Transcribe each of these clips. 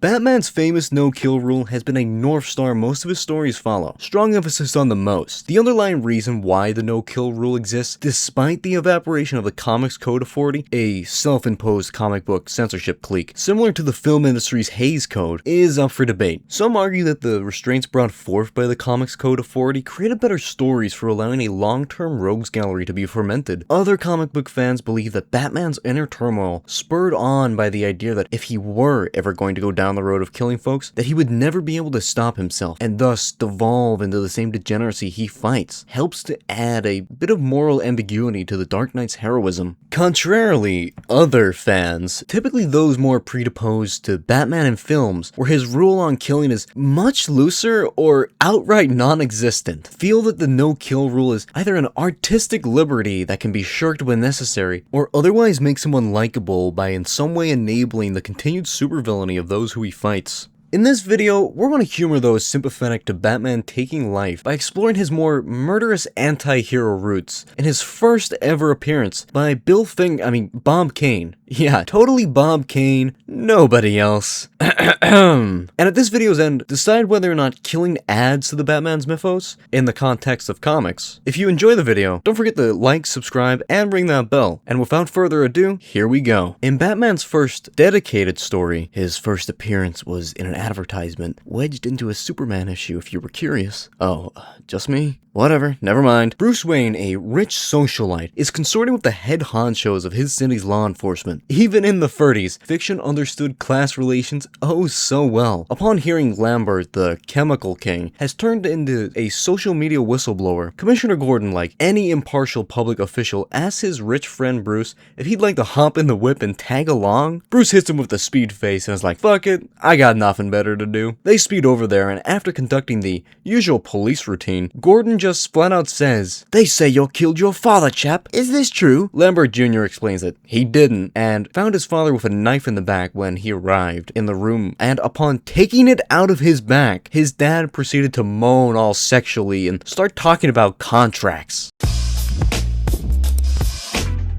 Batman's famous no-kill rule has been a North Star most of his stories follow. Strong emphasis on the most. The underlying reason why the no-kill rule exists, despite the evaporation of the Comics Code Authority, a self-imposed comic book censorship clique, similar to the film industry's Hays Code, is up for debate. Some argue that the restraints brought forth by the Comics Code Authority created better stories for allowing a long-term rogues gallery to be fermented. Other comic book fans believe that Batman's inner turmoil, spurred on by the idea that if he were ever going to go down the road of killing folks, that he would never be able to stop himself, and thus devolve into the same degeneracy he fights, helps to add a bit of moral ambiguity to the Dark Knight's heroism. Contrarily, other fans, typically those more predisposed to Batman in films, where his rule on killing is much looser or outright non-existent, feel that the no-kill rule is either an artistic liberty that can be shirked when necessary, or otherwise makes him unlikable by in some way enabling the continued supervillainy of those who he fights. In this video, we're going to humor those sympathetic to Batman taking life by exploring his more murderous anti-hero roots in his first ever appearance by Bob Kane. Yeah, totally Bob Kane, nobody else. And at this video's end, decide whether or not killing adds to the Batman's mythos in the context of comics. If you enjoy the video, don't forget to like, subscribe, and ring that bell. And without further ado, here we go. In Batman's first dedicated story, his first appearance was in an advertisement wedged into a Superman issue, if you were curious. Oh, just me? Whatever, never mind. Bruce Wayne, a rich socialite, is consorting with the head honchos of his city's law enforcement. Even in the 30s, fiction understood class relations oh so well. Upon hearing Lambert, the chemical king, has turned into a social media whistleblower, Commissioner Gordon, like any impartial public official, asks his rich friend Bruce if he'd like to hop in the whip and tag along. Bruce hits him with the speed face and is like, fuck it, I got nothing better to do. They speed over there, and after conducting the usual police routine, Gordon just flat out says, "They say you killed your father, chap. Is this true?" Lambert Jr. explains that he didn't, and found his father with a knife in the back when he arrived in the room, and upon taking it out of his back, his dad proceeded to moan all sexually and start talking about contracts.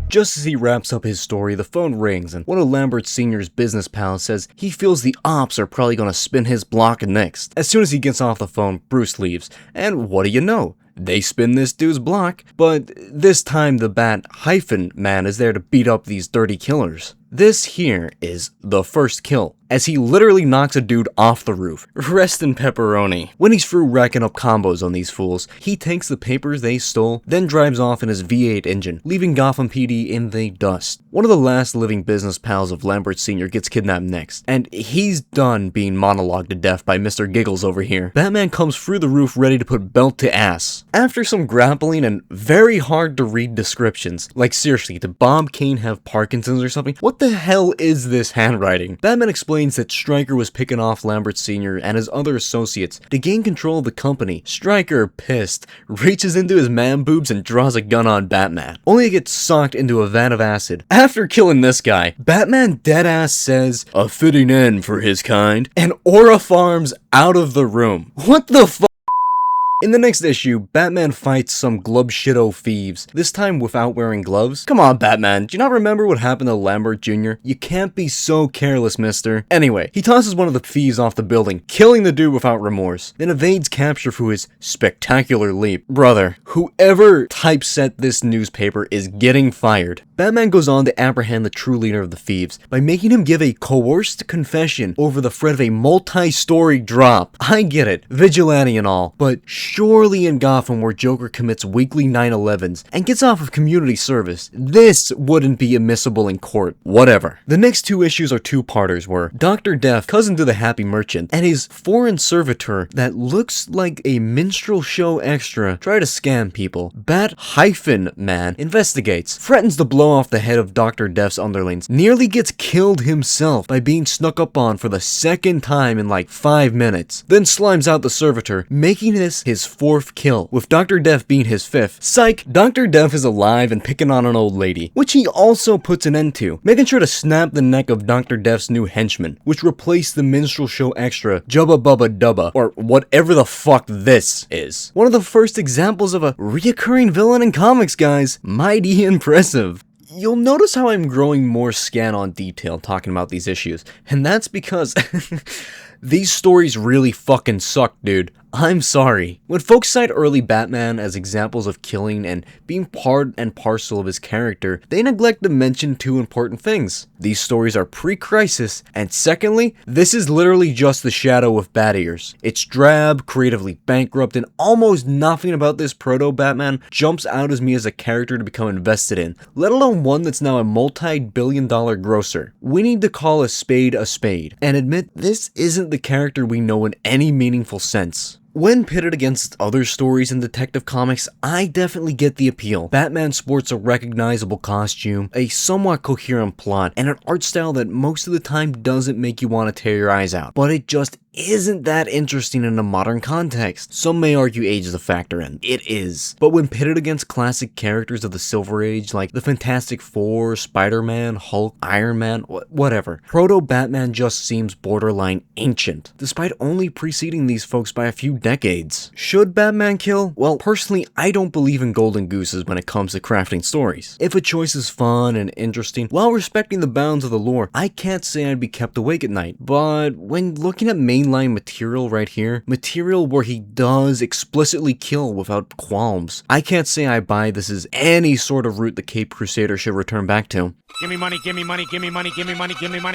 Just as he wraps up his story, the phone rings, and one of Lambert Sr.'s business pals says he feels the ops are probably gonna spin his block next. As soon as he gets off the phone, Bruce leaves, and what do you know? They spin this dude's block, but this time the Bat-Man is there to beat up these dirty killers. This here is the first kill, as he literally knocks a dude off the roof. Rest in pepperoni. When he's through racking up combos on these fools, he takes the papers they stole, then drives off in his V8 engine, leaving Gotham PD in the dust. One of the last living business pals of Lambert Sr. gets kidnapped next, and he's done being monologued to death by Mr. Giggles over here. Batman comes through the roof ready to put belt to ass. After some grappling and very hard to read descriptions, like seriously, did Bob Kane have Parkinson's or something? What the hell is this handwriting? Batman explains that Stryker was picking off Lambert Sr. and his other associates to gain control of the company. Stryker, pissed, reaches into his man boobs and draws a gun on Batman, only to get socked into a vat of acid. After killing this guy, Batman deadass says, "A fitting end for his kind," and aura farms out of the room. What the fuck? In the next issue, Batman fights some glove-shitto thieves, this time without wearing gloves. Come on, Batman, do you not remember what happened to Lambert Jr.? You can't be so careless, mister. Anyway, he tosses one of the thieves off the building, killing the dude without remorse, then evades capture through his spectacular leap. Brother, whoever typeset this newspaper is getting fired. Batman goes on to apprehend the true leader of the thieves by making him give a coerced confession over the threat of a multi-story drop. I get it, Vigilante and all, but surely in Gotham, where Joker commits weekly 9/11s and gets off of community service, this wouldn't be admissible in court. Whatever. The next two issues are two-parters where Dr. Death, cousin to the Happy Merchant, and his foreign servitor that looks like a minstrel show extra try to scam people. Bat-Man investigates, threatens to blow off the head of Dr. Death's underlings, nearly gets killed himself by being snuck up on for the second time in like 5 minutes, then slimes out the servitor, making this his fourth kill, with Dr. Death being his fifth. Psych, Dr. Death is alive and picking on an old lady, which he also puts an end to, making sure to snap the neck of Dr. Death's new henchman, which replaced the minstrel show extra Jubba Bubba Dubba, or whatever the fuck this is. One of the first examples of a reoccurring villain in comics, guys. Mighty impressive. You'll notice how I'm growing more scant on detail talking about these issues, and that's because these stories really fucking suck, dude. I'm sorry. When folks cite early Batman as examples of killing and being part and parcel of his character, they neglect to mention two important things. These stories are pre-crisis, and secondly, this is literally just the shadow of Bat Ears. It's drab, creatively bankrupt, and almost nothing about this proto-Batman jumps out at me as a character to become invested in, let alone one that's now a multi-billion-dollar grosser. We need to call a spade, and admit this isn't the character we know in any meaningful sense. When pitted against other stories in Detective Comics, I definitely get the appeal. Batman sports a recognizable costume, a somewhat coherent plot, and an art style that most of the time doesn't make you want to tear your eyes out. But it just isn't that interesting in a modern context. Some may argue age is a factor, and it is. But when pitted against classic characters of the Silver Age like the Fantastic Four, Spider-Man, Hulk, Iron Man, whatever, Proto-Batman just seems borderline ancient, despite only preceding these folks by a few decades. Should Batman kill? Well, personally, I don't believe in golden gooses when it comes to crafting stories. If a choice is fun and interesting, while respecting the bounds of the lore, I can't say I'd be kept awake at night. But when looking at mainline material right here, material where he does explicitly kill without qualms, I can't say I buy this as any sort of route the Caped Crusader should return back to. Give me money, give me money, give me money, give me money, give me money.